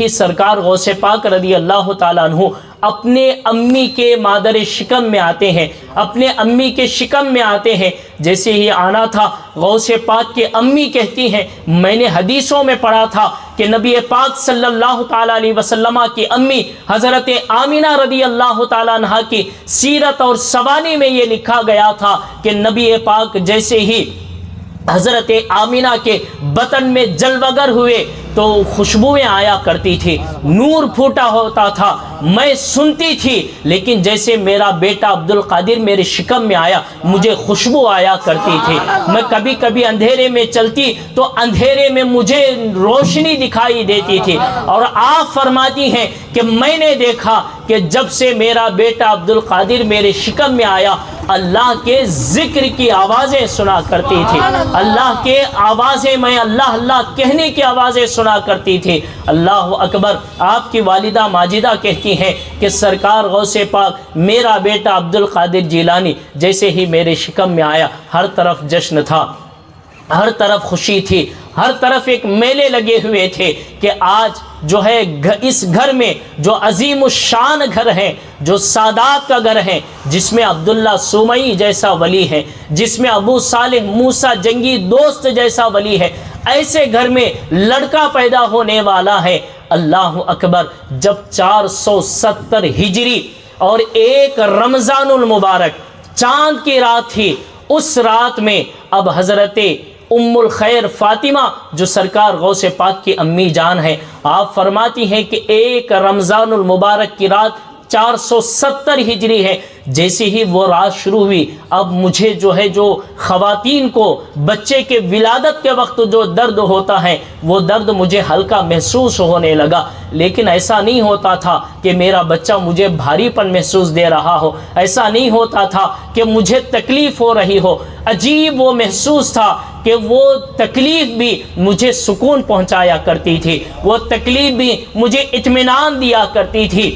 ہی سرکار غوث پاک رضی اللہ تعالیٰ عنہ اپنے امی کے مادر شکم میں آتے ہیں، اپنے امی کے شکم میں آتے ہیں۔ جیسے ہی آنا تھا، غوث پاک کی امی کہتی ہیں میں نے حدیثوں میں پڑھا تھا کہ نبی پاک صلی اللہ تعالیٰ علیہ وسلم کی امی حضرت آمینہ رضی اللہ تعالیٰ عنہ کی سیرت اور سوانی میں یہ لکھا گیا تھا کہ نبی پاک جیسے ہی حضرت آمینہ کے بطن میں جلوگر ہوئے تو خوشبوئیں آیا کرتی تھی، نور پھوٹا ہوتا تھا، میں سنتی تھی، لیکن جیسے میرا بیٹا عبد القادر میرے شکم میں آیا مجھے خوشبو آیا کرتی تھی۔ میں کبھی کبھی اندھیرے میں چلتی تو اندھیرے میں مجھے روشنی دکھائی دیتی تھی، اور آپ فرماتی ہیں کہ میں نے دیکھا کہ جب سے میرا بیٹا عبد القادر میرے شکم میں آیا اللہ کے ذکر کی آوازیں سنا کرتی تھی، اللہ کے آوازیں، میں اللہ اللہ کہنے کی آوازیں سنا کرتی تھی۔ اللہ اکبر۔ آپ کی والدہ ماجدہ کہتی ہیں کہ سرکار غوث پاک میرا بیٹا عبد القادر جیلانی جیسے ہی میرے شکم میں آیا ہر طرف جشن تھا، ہر طرف خوشی تھی، ہر طرف ایک میلے لگے ہوئے تھے کہ آج جو ہے اس گھر میں جو عظیم الشان گھر ہے، جو سادات کا گھر ہے، جس میں عبداللہ سومئی جیسا ولی ہے، جس میں ابو صالح موسیٰ جنگی دوست جیسا ولی ہے، ایسے گھر میں لڑکا پیدا ہونے والا ہے۔ اللہ اکبر۔ جب 470 ہجری اور 1 رمضان المبارک چاند کی رات تھی، اس رات میں اب حضرت ام الخیر فاطمہ جو سرکار غوث پاک کی امی جان ہے، آپ فرماتی ہیں کہ 1 رمضان المبارک کی رات 470 ہجری ہے، جیسے ہی وہ رات شروع ہوئی اب مجھے جو ہے جو خواتین کو بچے کے ولادت کے وقت جو درد ہوتا ہے وہ درد مجھے ہلکا محسوس ہونے لگا، لیکن ایسا نہیں ہوتا تھا کہ میرا بچہ مجھے بھاری پن محسوس دے رہا ہو، ایسا نہیں ہوتا تھا کہ مجھے تکلیف ہو رہی ہو، عجیب وہ محسوس تھا کہ وہ تکلیف بھی مجھے سکون پہنچایا کرتی تھی، وہ تکلیف بھی مجھے اطمینان دیا کرتی تھی۔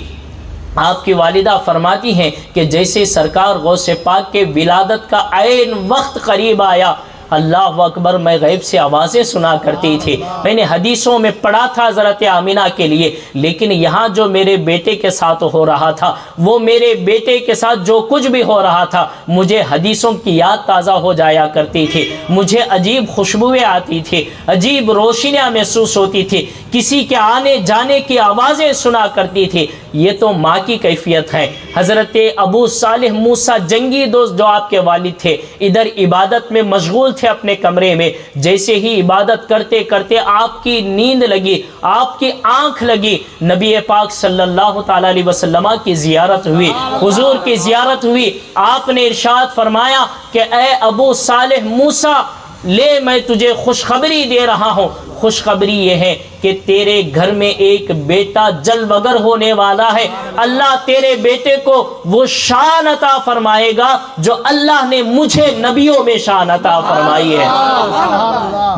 آپ کی والدہ فرماتی ہیں کہ جیسے سرکار غوث پاک کے ولادت کا عین وقت قریب آیا، اللہ اکبر، میں غیب سے آوازیں سنا کرتی تھی۔ میں نے حدیثوں میں پڑھا تھا حضرت آمینہ کے لیے، لیکن یہاں جو میرے بیٹے کے ساتھ ہو رہا تھا، وہ میرے بیٹے کے ساتھ جو کچھ بھی ہو رہا تھا مجھے حدیثوں کی یاد تازہ ہو جایا کرتی تھی، مجھے عجیب خوشبوئیں آتی تھی، عجیب روشنیاں محسوس ہوتی تھی، کسی کے آنے جانے کی آوازیں سنا کرتی تھی۔ یہ تو ماں کی کیفیت ہے۔ حضرت ابو صالح موسیٰ جنگی دوست جو آپ کے والد تھے، ادھر عبادت میں مشغول تھے اپنے کمرے میں، جیسے ہی عبادت کرتے کرتے آپ کی نیند لگی، آپ کی آنکھ لگی، نبی پاک صلی اللہ تعالیٰ علیہ وسلم کی زیارت ہوئی، حضور کی زیارت ہوئی۔ آپ نے ارشاد فرمایا کہ اے ابو صالح موسیٰ، لے میں تجھے خوشخبری دے رہا ہوں۔ خوشخبری یہ ہے کہ تیرے گھر میں ایک بیٹا جلوگر ہونے والا ہے، اللہ تیرے بیٹے کو وہ شان عطا فرمائے گا جو اللہ نے مجھے نبیوں میں شان عطا فرمائی ہے،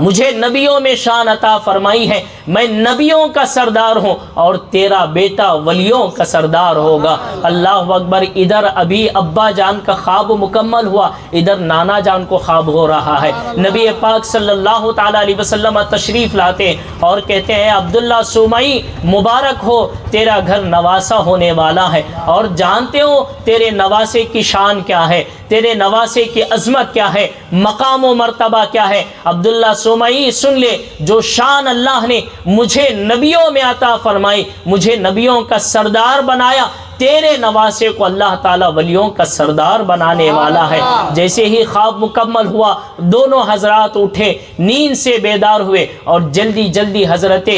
مجھے نبیوں میں شان عطا فرمائی ہے، میں نبیوں کا سردار ہوں اور تیرا بیٹا ولیوں کا سردار ہوگا۔ اللہ اکبر۔ ادھر ابھی ابا جان کا خواب مکمل ہوا، ادھر نانا جان کو خواب ہو رہا ہے۔ نبی پاک صلی اللہ تعالیٰ علیہ وسلم تشریف لاتے ہیں اور کہتے ہیں عبداللہ سومئی مبارک ہو، تیرا گھر نواسا ہونے والا ہے، اور جانتے ہو تیرے نواسے کی شان کیا ہے، تیرے نواسے کی عظمت کیا ہے، مقام و مرتبہ کیا ہے۔ عبداللہ سومئی سن لے، جو شان اللہ نے مجھے نبیوں میں عطا فرمائی، مجھے نبیوں کا سردار بنایا، تیرے نواسے کو اللہ تعالیٰ ولیوں کا سردار بنانے والا ہے۔ جیسے ہی خواب مکمل ہوا، دونوں حضرات اٹھے، نیند سے بیدار ہوئے اور جلدی جلدی حضرت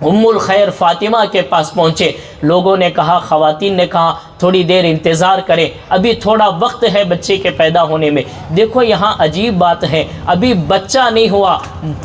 ام الخیر فاطمہ کے پاس پہنچے۔ لوگوں نے کہا، خواتین نے کہا تھوڑی دیر انتظار کریں، ابھی تھوڑا وقت ہے بچے کے پیدا ہونے میں۔ دیکھو یہاں عجیب بات ہے، ابھی بچہ نہیں ہوا،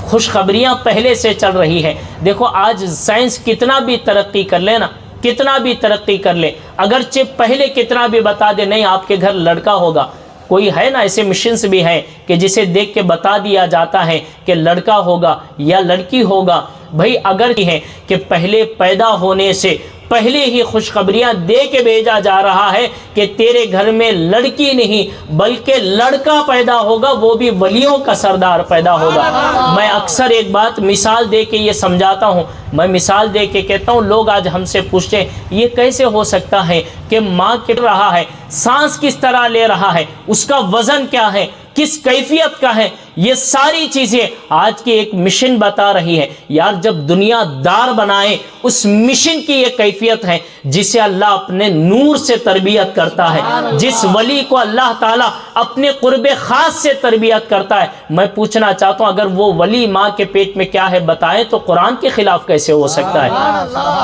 خوشخبریاں پہلے سے چل رہی ہیں۔ دیکھو آج سائنس کتنا بھی ترقی کر لے نا، کتنا بھی ترقی کر لے، اگرچہ پہلے کتنا بھی بتا دے نہیں آپ کے گھر لڑکا ہوگا، کوئی ہے نا ایسے مشینز بھی ہیں کہ جسے دیکھ کے بتا دیا جاتا ہے کہ لڑکا ہوگا یا لڑکی ہوگا۔ بھئی اگر ہے کہ پہلے پیدا ہونے سے پہلے ہی خوشخبریاں دے کے بھیجا جا رہا ہے کہ تیرے گھر میں لڑکی نہیں بلکہ لڑکا پیدا ہوگا، وہ بھی ولیوں کا سردار پیدا ہوگا۔ میں اکثر ایک بات مثال دے کے یہ سمجھاتا ہوں، میں مثال دے کے کہتا ہوں، لوگ آج ہم سے پوچھتے ہیں یہ کیسے ہو سکتا ہے کہ ماں کر رہا ہے، سانس کس طرح لے رہا ہے، اس کا وزن کیا ہے، کس کیفیت کا ہے، یہ ساری چیزیں آج کی ایک مشن بتا رہی ہے۔ یار جب دنیا دار بنائے اس مشن کی یہ کیفیت ہے جسے اللہ اپنے نور سے تربیت کرتا ہے، جس ولی کو اللہ تعالیٰ اپنے قرب خاص سے تربیت کرتا ہے۔ میں پوچھنا چاہتا ہوں اگر وہ ولی ماں کے پیٹ میں کیا ہے بتائیں تو قرآن کے خلاف کیسے ہو سکتا ہے؟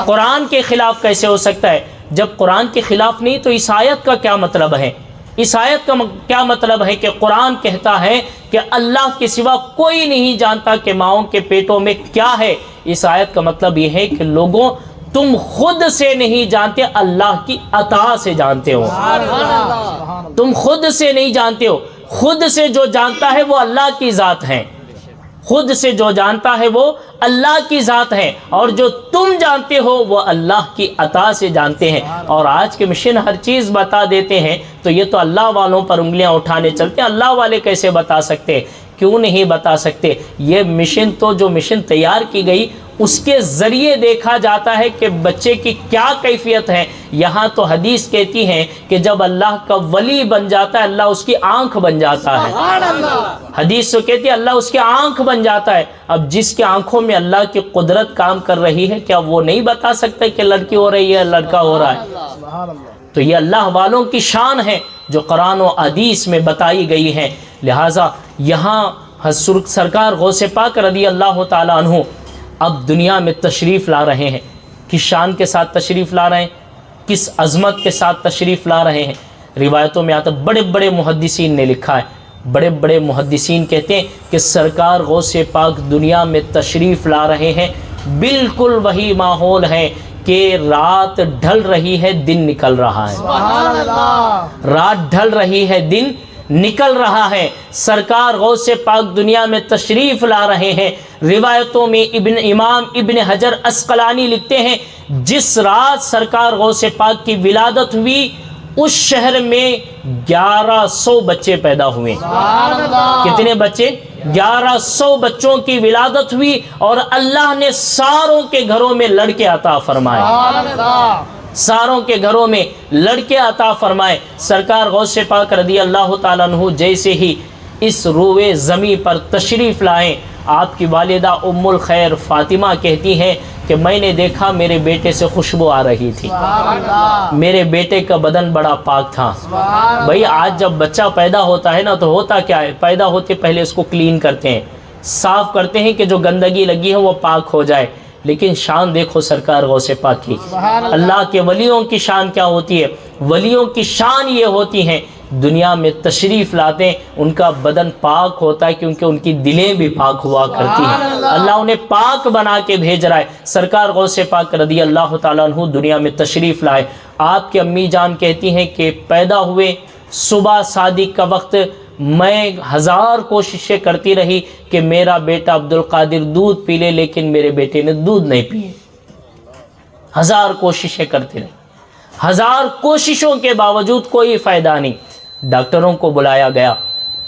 قرآن کے خلاف کیسے ہو سکتا ہے؟ جب قرآن کے خلاف نہیں تو اس آیت کا کیا مطلب ہے؟ اس آیت کا کیا مطلب ہے کہ قرآن کہتا ہے کہ اللہ کے سوا کوئی نہیں جانتا کہ ماؤں کے پیٹوں میں کیا ہے۔ اس آیت کا مطلب یہ ہے کہ لوگوں تم خود سے نہیں جانتے، اللہ کی عطا سے جانتے ہو۔ تم خود سے نہیں جانتے ہو، خود سے جو جانتا ہے وہ اللہ کی ذات ہے، خود سے جو جانتا ہے وہ اللہ کی ذات ہے، اور جو تم جانتے ہو وہ اللہ کی عطا سے جانتے ہیں۔ اور آج کے مشن ہر چیز بتا دیتے ہیں تو یہ تو اللہ والوں پر انگلیاں اٹھانے چلتے ہیں۔ اللہ والے کیسے بتا سکتے ہیں؟ کیوں نہیں بتا سکتے؟ یہ مشن تو جو مشن تیار کی گئی اس کے ذریعے دیکھا جاتا ہے کہ بچے کی کیا کیفیت ہے۔ یہاں تو حدیث کہتی ہے کہ جب اللہ کا ولی بن جاتا ہے اللہ اس کی آنکھ بن جاتا ہے۔ حدیث تو کہتی ہے اللہ اس کی آنکھ بن جاتا ہے۔ اب جس کے آنکھوں میں اللہ کی قدرت کام کر رہی ہے کیا وہ نہیں بتا سکتا کہ لڑکی ہو رہی ہے لڑکا ہو رہا ہے؟ تو یہ اللہ والوں کی شان ہے جو قرآن و حدیث میں بتائی گئی ہے۔ لہٰذا یہاں سرکار غوث پاک رضی اللہ تعالیٰ عنہ اب دنیا میں تشریف لا رہے ہیں۔ کس شان کے ساتھ تشریف لا رہے ہیں، کس عظمت کے ساتھ تشریف لا رہے ہیں؟ روایتوں میں آتا بڑے بڑے محدثین نے لکھا ہے، بڑے بڑے محدثین کہتے ہیں کہ سرکار غوث پاک دنیا میں تشریف لا رہے ہیں، بالکل وہی ماحول ہے کہ رات ڈھل رہی ہے دن نکل رہا ہے، رات ڈھل رہی ہے دن نکل رہا ہے۔ سرکار غوث پاک دنیا میں تشریف لا رہے ہیں۔ روایتوں میں امام ابن حجر عسقلانی لکھتے ہیں جس رات سرکار غوث پاک کی ولادت ہوئی اس شہر میں 1100 بچے پیدا ہوئے۔ کتنے بچے؟ 1100 بچوں کی ولادت ہوئی، اور اللہ نے ساروں کے گھروں میں لڑکے عطا فرمائے، ساروں کے گھروں میں لڑکے عطا فرمائے۔ سرکار غوث پاک رضی اللہ تعالیٰ عنہ جیسے ہی اس روئے زمین پر تشریف لائیں، آپ کی والدہ ام الخیر فاطمہ کہتی ہیں کہ میں نے دیکھا میرے بیٹے سے خوشبو آ رہی تھی، میرے بیٹے کا بدن بڑا پاک تھا۔ بھئی آج جب بچہ پیدا ہوتا ہے نا تو ہوتا کیا ہے، پیدا ہوتے پہلے اس کو کلین کرتے ہیں، صاف کرتے ہیں کہ جو گندگی لگی ہے وہ پاک ہو جائے۔ لیکن شان دیکھو سرکار غوث پاک کی، اللہ کے ولیوں کی شان کیا ہوتی ہے؟ ولیوں کی شان یہ ہوتی ہے دنیا میں تشریف لاتے ہیں ان کا بدن پاک ہوتا ہے کیونکہ ان کی دلیں بھی پاک ہوا کرتی ہیں، اللہ انہیں پاک بنا کے بھیج رہا ہے۔ سرکار غوث پاک رضی اللہ تعالیٰ عنہ دنیا میں تشریف لائے۔ آپ کی امی جان کہتی ہیں کہ پیدا ہوئے صبح صادق کا وقت میں 1000 کوششیں کرتی رہی کہ میرا بیٹا عبدالقادر دودھ پی لے، لیکن میرے بیٹے نے دودھ نہیں پیے۔ 1000 کوششیں کرتی رہی، 1000 کوششوں کے باوجود کوئی فائدہ نہیں۔ ڈاکٹروں کو بلایا گیا،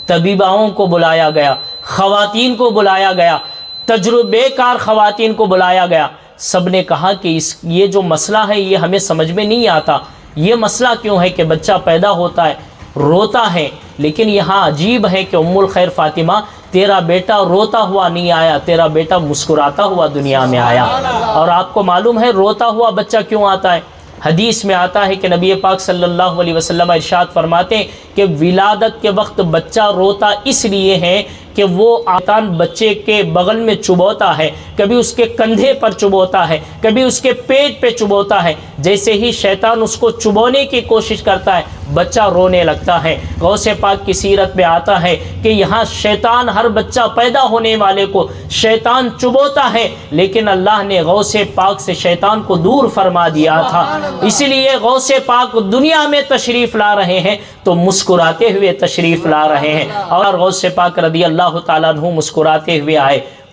طبیباؤں کو بلایا گیا، خواتین کو بلایا گیا، تجربے کار خواتین کو بلایا گیا۔ سب نے کہا کہ یہ جو مسئلہ ہے یہ ہمیں سمجھ میں نہیں آتا، یہ مسئلہ کیوں ہے کہ بچہ پیدا ہوتا ہے روتا ہے، لیکن یہاں عجیب ہے کہ ام الخیر فاطمہ تیرا بیٹا روتا ہوا نہیں آیا، تیرا بیٹا مسکراتا ہوا دنیا میں آیا۔ اور آپ کو معلوم ہے روتا ہوا بچہ کیوں آتا ہے؟ حدیث میں آتا ہے کہ نبی پاک صلی اللہ علیہ وسلم ارشاد فرماتے ہیں کہ ولادت کے وقت بچہ روتا اس لیے ہے کہ وہ شیطان بچے کے بغل میں چبوتا ہے، کبھی اس کے کندھے پر چبوتا ہے، کبھی اس کے پیٹ پہ چبوتا ہے۔ جیسے ہی شیطان اس کو چبونے کی کوشش کرتا ہے بچہ رونے لگتا ہے۔ غوث پاک کی سیرت میں آتا ہے کہ یہاں شیطان ہر بچہ پیدا ہونے والے کو شیطان چبوتا ہے، لیکن اللہ نے غوث پاک سے شیطان کو دور فرما دیا تھا۔ اسی لیے غوث پاک دنیا میں تشریف لا رہے ہیں تو مسکراتے ہوئے تشریف لا رہے ہیں، اور غوث پاک رضی اللہ تعالیٰ عنہ مسکراتے ہوئے آئے۔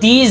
30